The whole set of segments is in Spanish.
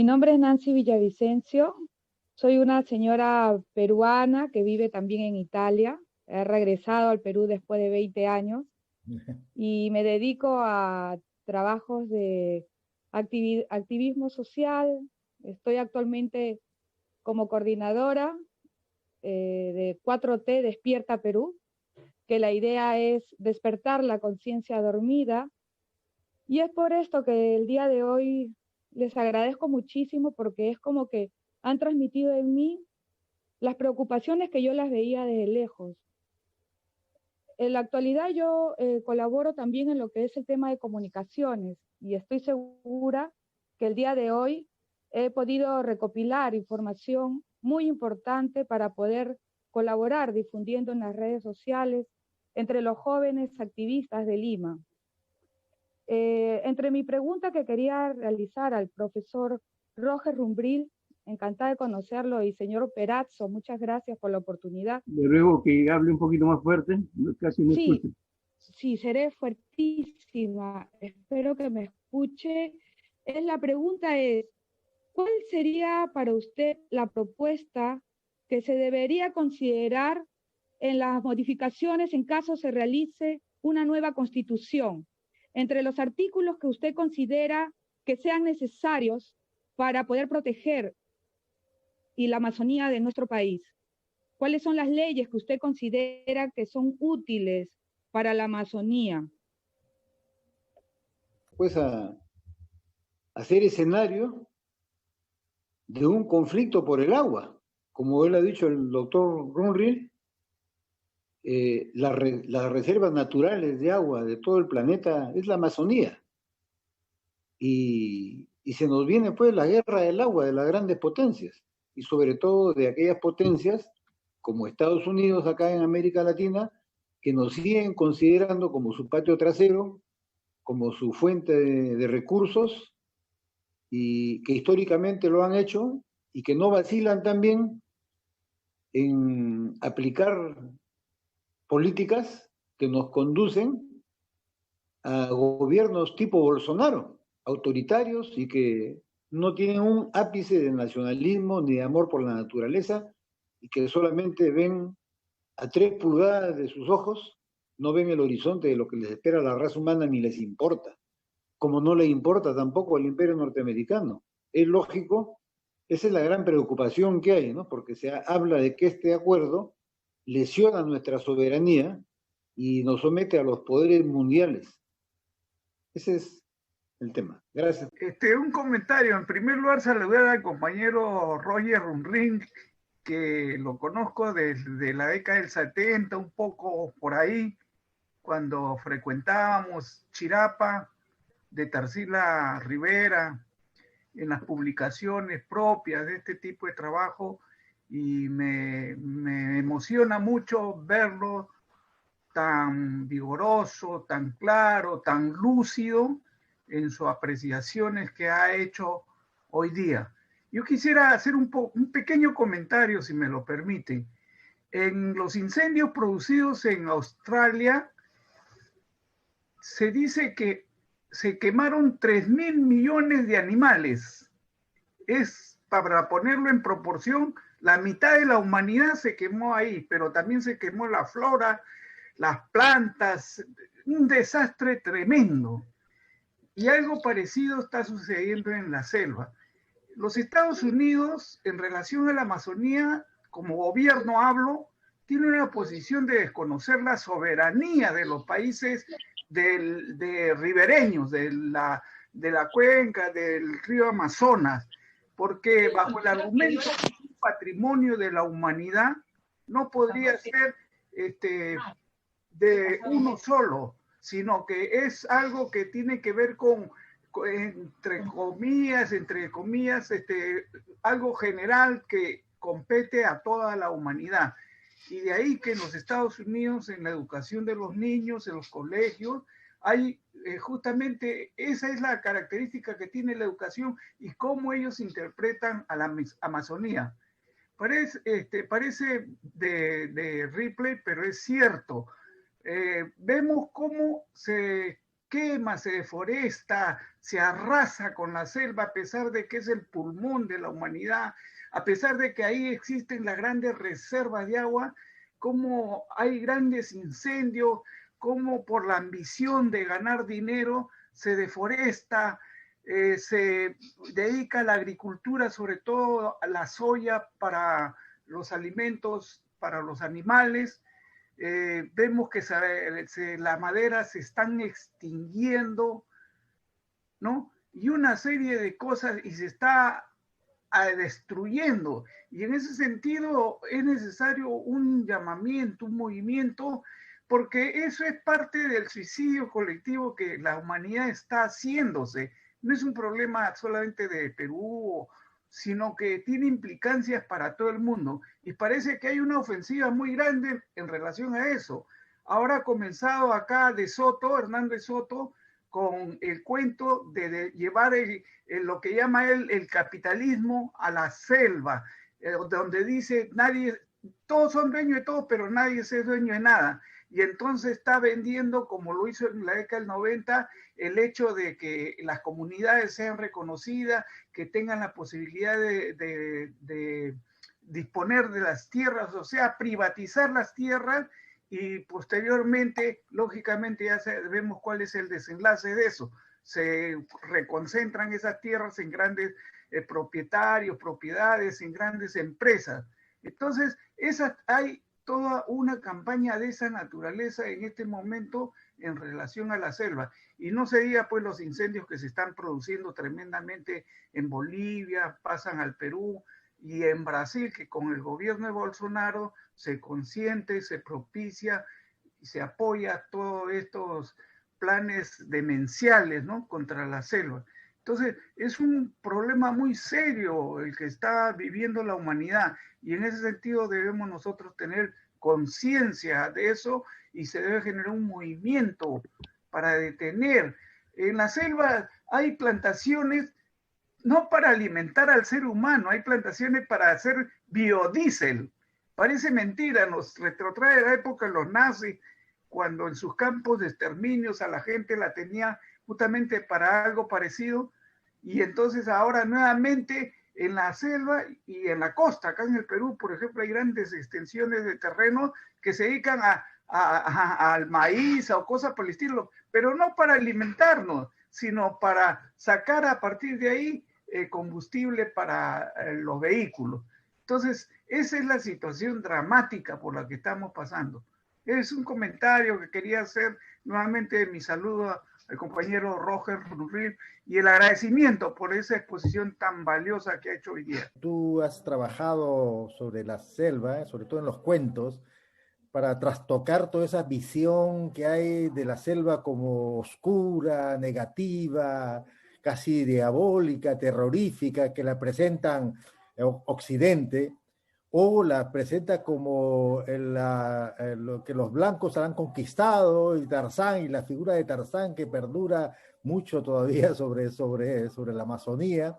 Mi nombre es Nancy Villavicencio, soy una señora peruana que vive también en Italia. He regresado al Perú después de 20 años y me dedico a trabajos de activismo social. Estoy actualmente como coordinadora de 4T Despierta Perú, que la idea es despertar la conciencia dormida. Y es por esto que el día de hoy les agradezco muchísimo, porque es como que han transmitido en mí las preocupaciones que yo las veía desde lejos. En la actualidad yo colaboro también en lo que es el tema de comunicaciones, y estoy segura que el día de hoy he podido recopilar información muy importante para poder colaborar difundiendo en las redes sociales entre los jóvenes activistas de Lima. Entre mi pregunta que quería realizar al profesor Roger Rumbril, encantada de conocerlo, y señor Perazzo, muchas gracias por la oportunidad. Le ruego que hable un poquito más fuerte, casi no escucho. Sí, seré fuertísima, espero que me escuche. La pregunta es, ¿cuál sería para usted la propuesta que se debería considerar en las modificaciones en caso se realice una nueva constitución? Entre los artículos que usted considera que sean necesarios para poder proteger y la Amazonía de nuestro país, ¿cuáles son las leyes que usted considera que son útiles para la Amazonía? Pues a hacer escenario de un conflicto por el agua. Como él ha dicho el doctor Runril, las reservas naturales de agua de todo el planeta es la Amazonía. Y se nos viene pues la guerra del agua de las grandes potencias, y sobre todo de aquellas potencias como Estados Unidos acá en América Latina, que nos siguen considerando como su patio trasero, como su fuente de recursos, y que históricamente lo han hecho, y que no vacilan también en aplicar políticas que nos conducen a gobiernos tipo Bolsonaro, autoritarios y que no tienen un ápice de nacionalismo ni de amor por la naturaleza, y que solamente ven a 3 pulgadas de sus ojos, no ven el horizonte de lo que les espera a la raza humana, ni les importa, como no le importa tampoco al imperio norteamericano. Es lógico, esa es la gran preocupación que hay, ¿no? Porque se habla de que este acuerdo lesiona nuestra soberanía y nos somete a los poderes mundiales. Ese es el tema. Gracias. Un comentario. En primer lugar, saludar al compañero Roger Runring, que lo conozco desde la década del 70, un poco por ahí, cuando frecuentábamos Chirapa, de Tarsila Rivera, en las publicaciones propias de este tipo de trabajo, y me emociona mucho verlo tan vigoroso, tan claro, tan lúcido en sus apreciaciones que ha hecho hoy día. Yo quisiera hacer un pequeño comentario, si me lo permite. En los incendios producidos en Australia, se dice que se quemaron 3.000 millones de animales. Es, para ponerlo en proporción, la mitad de la humanidad se quemó ahí, pero también se quemó la flora, las plantas, un desastre tremendo. Y algo parecido está sucediendo en la selva. Los Estados Unidos, en relación a la Amazonía, como gobierno hablo, tiene una posición de desconocer la soberanía de los países de ribereños, de la cuenca del río Amazonas, porque bajo el argumento que es un patrimonio de la humanidad, no podría ser de uno solo, sino que es algo que tiene que ver con entre comillas, algo general que compete a toda la humanidad. Y de ahí que en los Estados Unidos, en la educación de los niños, en los colegios, hay justamente esa es la característica que tiene la educación y cómo ellos interpretan a la Amazonía. Parece de Ripley, pero es cierto. Vemos cómo se quema, se deforesta, se arrasa con la selva, a pesar de que es el pulmón de la humanidad, a pesar de que ahí existen las grandes reservas de agua, cómo hay grandes incendios, cómo por la ambición de ganar dinero se deforesta, se dedica a la agricultura, sobre todo a la soya para los alimentos, para los animales. Vemos que la madera se están extinguiendo, ¿no? Y una serie de cosas, y se está destruyendo. Y en ese sentido es necesario un llamamiento, un movimiento, porque eso es parte del suicidio colectivo que la humanidad está haciéndose. No es un problema solamente de Perú, sino que tiene implicancias para todo el mundo. Y parece que hay una ofensiva muy grande en relación a eso. Ahora ha comenzado acá de Soto, Hernán de Soto, con el cuento de llevar lo que llama él el capitalismo a la selva, donde dice todos son dueños de todo, pero nadie es dueño de nada. Y entonces está vendiendo, como lo hizo en la década del 90, el hecho de que las comunidades sean reconocidas, que tengan la posibilidad de disponer de las tierras, o sea, privatizar las tierras, y posteriormente, lógicamente, ya vemos cuál es el desenlace de eso. Se reconcentran esas tierras en grandes propietarios, propiedades, en grandes empresas. Entonces, hay toda una campaña de esa naturaleza en este momento en relación a la selva. Y no se diga pues los incendios que se están produciendo tremendamente en Bolivia, pasan al Perú y en Brasil, que con el gobierno de Bolsonaro se consiente, se propicia y se apoya todos estos planes demenciales, ¿no?, contra la selva. Entonces, es un problema muy serio el que está viviendo la humanidad, y en ese sentido debemos nosotros tener conciencia de eso, y se debe generar un movimiento para detener. En la selva hay plantaciones no para alimentar al ser humano, hay plantaciones para hacer biodiesel. Parece mentira, nos retrotrae a la época de los nazis, cuando en sus campos de exterminios a la gente la tenía justamente para algo parecido, y entonces ahora nuevamente en la selva y en la costa, acá en el Perú, por ejemplo, hay grandes extensiones de terreno que se dedican al maíz o cosas por el estilo, pero no para alimentarnos, sino para sacar a partir de ahí combustible para los vehículos. Entonces, esa es la situación dramática por la que estamos pasando. Es un comentario que quería hacer. Nuevamente mi saludo al compañero Roger Rurril y el agradecimiento por esa exposición tan valiosa que ha hecho hoy día. Tú has trabajado sobre la selva, sobre todo en los cuentos, para trastocar toda esa visión que hay de la selva como oscura, negativa, casi diabólica, terrorífica, que la presentan Occidente, o la presenta como lo que los blancos han conquistado, y Tarzán, y la figura de Tarzán que perdura mucho todavía sobre la Amazonía.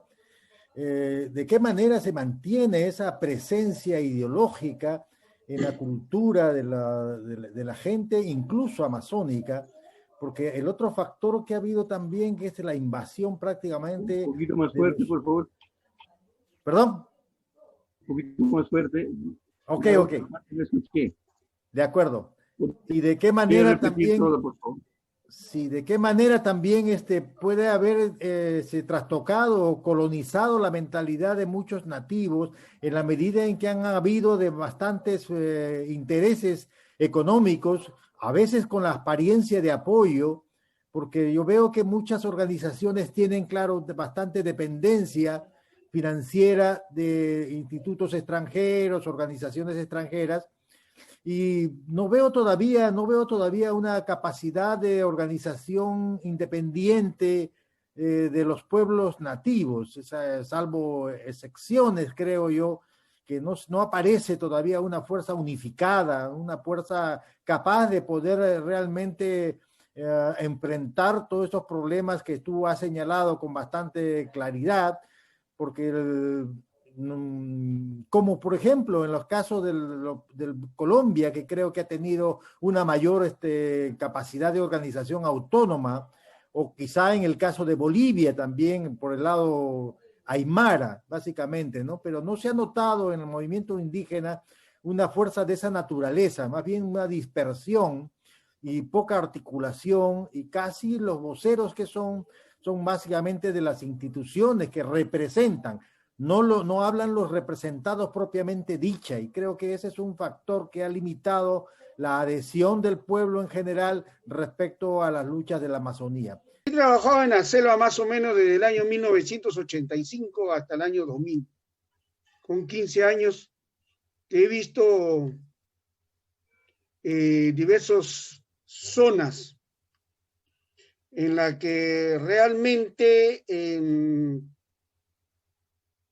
¿De qué manera se mantiene esa presencia ideológica en la cultura de la gente, incluso amazónica? Porque el otro factor que ha habido también, que es la invasión prácticamente... Un poquito más fuerte, por favor. ¿Perdón? Un poquito más fuerte. Ok. Me escuché. De acuerdo. ¿Y de qué manera también... Todo, por favor. Sí, ¿de qué manera también puede haber se trastocado o colonizado la mentalidad de muchos nativos en la medida en que han habido de bastantes intereses económicos, a veces con la apariencia de apoyo, porque yo veo que muchas organizaciones tienen, claro, bastante dependencia financiera de institutos extranjeros, organizaciones extranjeras, y no veo todavía una capacidad de organización independiente de los pueblos nativos, salvo excepciones, creo yo, que no aparece todavía una fuerza unificada, una fuerza capaz de poder realmente enfrentar todos estos problemas que tú has señalado con bastante claridad, porque como por ejemplo en los casos del Colombia, que creo que ha tenido una mayor capacidad de organización autónoma, o quizá en el caso de Bolivia también, por el lado aymara, básicamente, ¿no? Pero no se ha notado en el movimiento indígena una fuerza de esa naturaleza, más bien una dispersión y poca articulación, y casi los voceros que son básicamente de las instituciones que representan, no hablan los representados propiamente dicha, y creo que ese es un factor que ha limitado la adhesión del pueblo en general respecto a las luchas de la Amazonía. He trabajado en la selva más o menos desde el año 1985 hasta el año 2000, con 15 años que he visto diversas zonas en la que realmente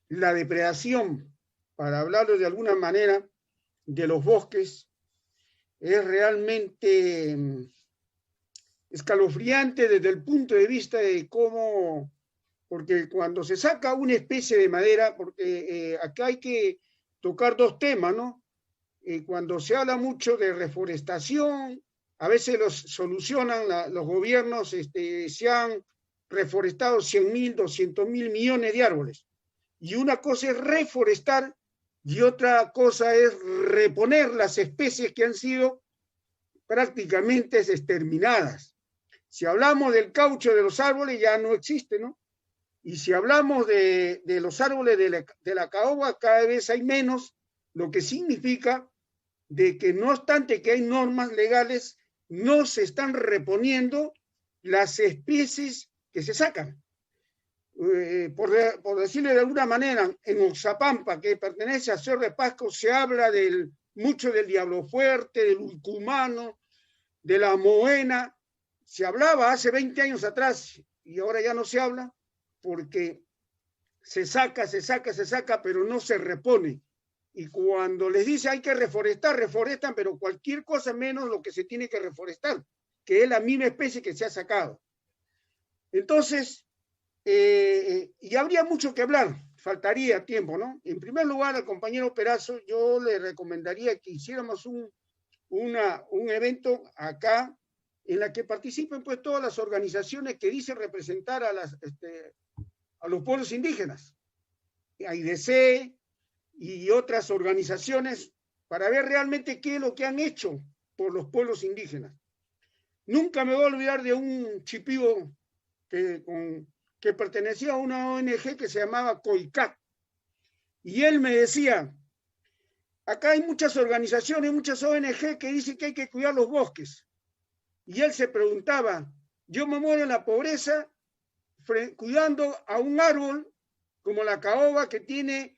la depredación, para hablarlo de alguna manera, de los bosques es realmente escalofriante desde el punto de vista de cómo, porque cuando se saca una especie de madera, porque acá hay que tocar dos temas, ¿no? Cuando se habla mucho de reforestación, a veces los solucionan los gobiernos, se han reforestado 100.000, 200.000 millones de árboles. Y una cosa es reforestar y otra cosa es reponer las especies que han sido prácticamente exterminadas. Si hablamos del caucho de los árboles, ya no existe, ¿no? Y si hablamos de los árboles de la caoba, cada vez hay menos, lo que significa de que no obstante que hay normas legales, no se están reponiendo las especies que se sacan. Por decirlo de alguna manera, en Oxapampa, que pertenece a Cerro de Pasco, se habla mucho del diablo fuerte, del ulcumano, de la moena. Se hablaba hace 20 años atrás y ahora ya no se habla porque se saca, pero no se repone. Y cuando les dice hay que reforestar, reforestan, pero cualquier cosa menos lo que se tiene que reforestar, que es la misma especie que se ha sacado. Entonces, y habría mucho que hablar, faltaría tiempo, ¿no? En primer lugar, al compañero Perazo, yo le recomendaría que hiciéramos un evento acá en la que participen pues todas las organizaciones que dicen representar a los pueblos indígenas, AIDC y otras organizaciones, para ver realmente qué es lo que han hecho por los pueblos indígenas. Nunca me voy a olvidar de un chipío que pertenecía a una ONG que se llamaba COICAT, y él me decía, acá hay muchas organizaciones, muchas ONG que dicen que hay que cuidar los bosques, y él se preguntaba, yo me muero en la pobreza cuidando a un árbol como la caoba que tiene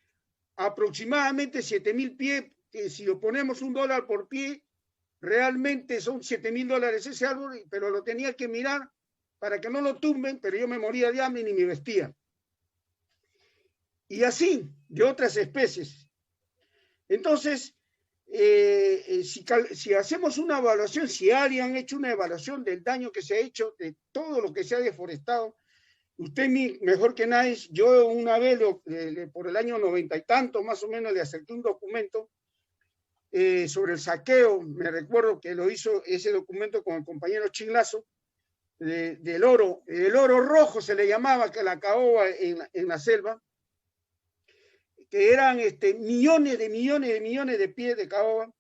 aproximadamente 7.000 pies, que si lo ponemos $1 por pie, realmente son $7.000 ese árbol, pero lo tenía que mirar para que no lo tumben, pero yo me moría de hambre y ni me vestía. Y así, de otras especies. Entonces, si hacemos una evaluación, si alguien ha hecho una evaluación del daño que se ha hecho, de todo lo que se ha deforestado, usted mejor que nadie, yo una vez, por el año 90 y tanto, más o menos, le acerqué un documento sobre el saqueo. Me recuerdo que lo hizo ese documento con el compañero Chinglazo, del oro. El oro rojo se le llamaba, que la caoba en la selva, que eran millones de pies de caoba,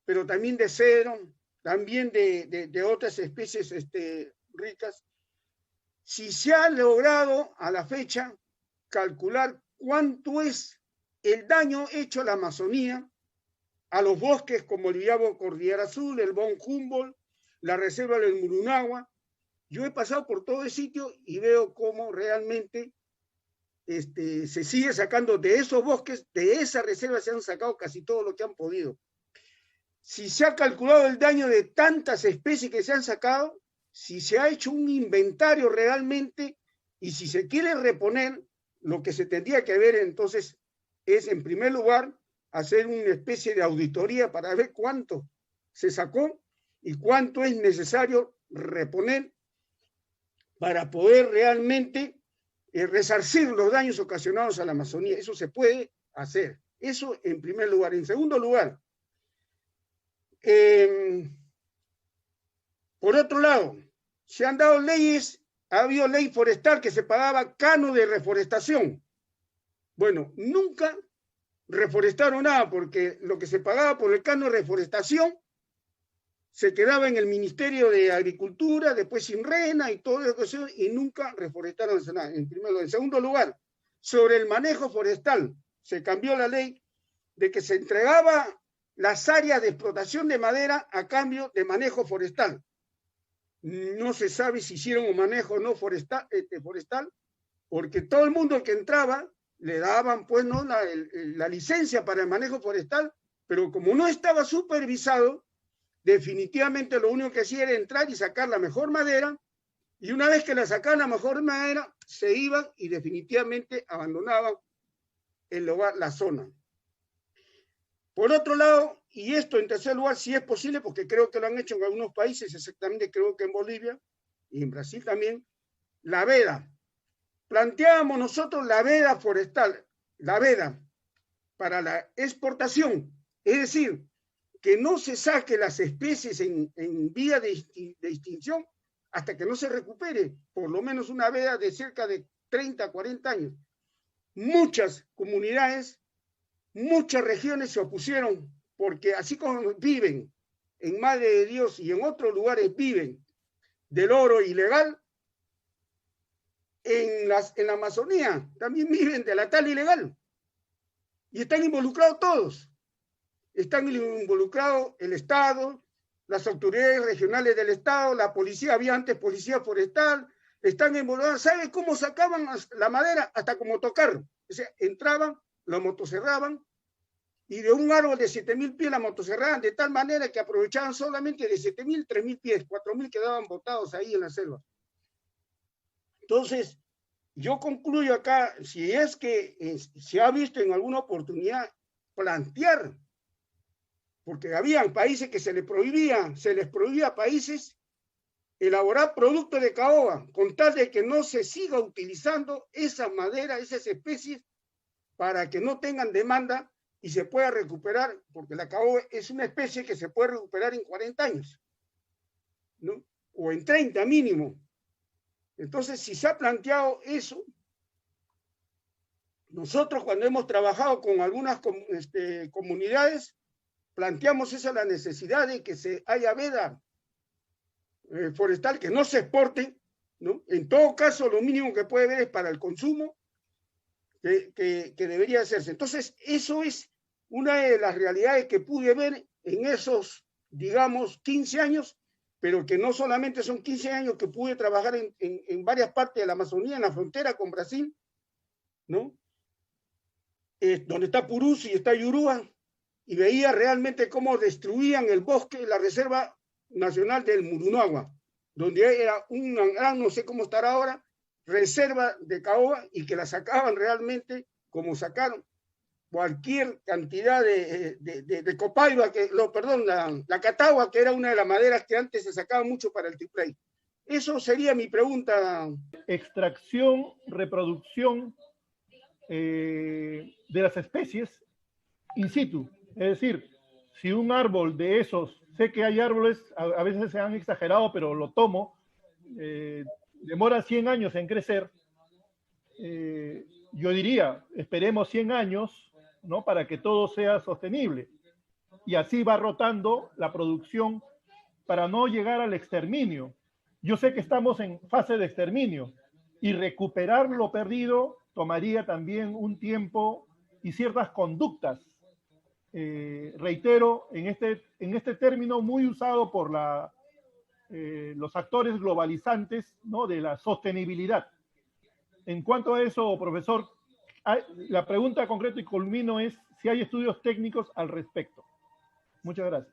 pero también de cedro, también de otras especies ricas. Si se ha logrado a la fecha calcular cuánto es el daño hecho a la Amazonía, a los bosques como el Viabo Cordillera Azul, el Bon Humboldt, la reserva del Murunagua. Yo he pasado por todo el sitio y veo cómo realmente se sigue sacando de esos bosques, de esa reserva se han sacado casi todo lo que han podido. Si se ha calculado el daño de tantas especies que se han sacado, si se ha hecho un inventario realmente y si se quiere reponer, lo que se tendría que ver entonces es, en primer lugar, hacer una especie de auditoría para ver cuánto se sacó y cuánto es necesario reponer para poder realmente resarcir los daños ocasionados a la Amazonía. Eso se puede hacer. Eso en primer lugar. En segundo lugar, por otro lado, se han dado leyes ha habido ley forestal que se pagaba canon de reforestación. Bueno, nunca reforestaron nada, porque lo que se pagaba por el canon de reforestación se quedaba en el Ministerio de Agricultura, después sin RENA y todo eso, y nunca reforestaron nada, en primer lugar. En segundo lugar, sobre el manejo forestal, se cambió la ley de que se entregaba las áreas de explotación de madera a cambio de manejo forestal. No se sabe si hicieron un manejo no forestal, porque todo el mundo que entraba le daban pues no la licencia para el manejo forestal, pero como no estaba supervisado, definitivamente lo único que hacía era entrar y sacar la mejor madera, y una vez que la sacaban la mejor madera, se iban y definitivamente abandonaban el lugar, la zona. Por otro lado, y esto en tercer lugar, si es posible, porque creo que lo han hecho en algunos países, exactamente creo que en Bolivia y en Brasil también, la veda. Planteábamos nosotros la veda forestal, la veda para la exportación, es decir, que no se saque las especies en vía de extinción hasta que no se recupere, por lo menos una veda de cerca de 30, 40 años. Muchas comunidades, muchas regiones se opusieron, porque así como viven en Madre de Dios y en otros lugares viven del oro ilegal, en la Amazonía también viven de la tala ilegal. Y están involucrados todos. Están involucrados el Estado, las autoridades regionales del Estado, la policía, había antes policía forestal, están involucrados. ¿Sabe cómo sacaban la madera? Hasta como tocar. O sea, entraban, la motoserraban, y de un árbol de 7.000 pies la motoserraban de tal manera que aprovechaban solamente de 7.000, 3.000 pies, 4.000 quedaban botados ahí en la selva. Entonces, yo concluyo acá, si es que se ha visto en alguna oportunidad plantear, porque habían países que se les prohibía a países elaborar productos de caoba, con tal de que no se siga utilizando esa madera, esas especies, para que no tengan demanda y se pueda recuperar, porque la caoba es una especie que se puede recuperar en 40 años, ¿no? O en 30 mínimo. Entonces, si se ha planteado eso, nosotros cuando hemos trabajado con algunas comunidades, planteamos esa la necesidad de que se haya veda forestal, que no se exporte, ¿no? En todo caso, lo mínimo que puede haber es para el consumo, que debería hacerse. Entonces, eso es una de las realidades que pude ver en esos, digamos, 15 años, pero que no solamente son 15 años que pude trabajar en varias partes de la Amazonía, en la frontera con Brasil, ¿no? Donde está Purús y está Yurúa, y veía realmente cómo destruían el bosque, la Reserva Nacional del Murunoagua, donde era una gran, no sé cómo estará ahora, reserva de caoba, y que la sacaban realmente como sacaron cualquier cantidad de copaiba, la catagua, que era una de las maderas que antes se sacaba mucho para el triplay. Eso sería mi pregunta. Extracción, reproducción de las especies in situ. Es decir, si un árbol de esos, sé que hay árboles, a veces se han exagerado, pero lo tomo, demora 100 años en crecer, yo diría, esperemos 100 años, ¿no? Para que todo sea sostenible. Y así va rotando la producción para no llegar al exterminio. Yo sé que estamos en fase de exterminio y recuperar lo perdido tomaría también un tiempo y ciertas conductas. Reitero, en este término muy usado por los actores globalizantes, ¿no? De la sostenibilidad. En cuanto a eso, profesor, la pregunta concreta y culmino es si hay estudios técnicos al respecto. Muchas gracias.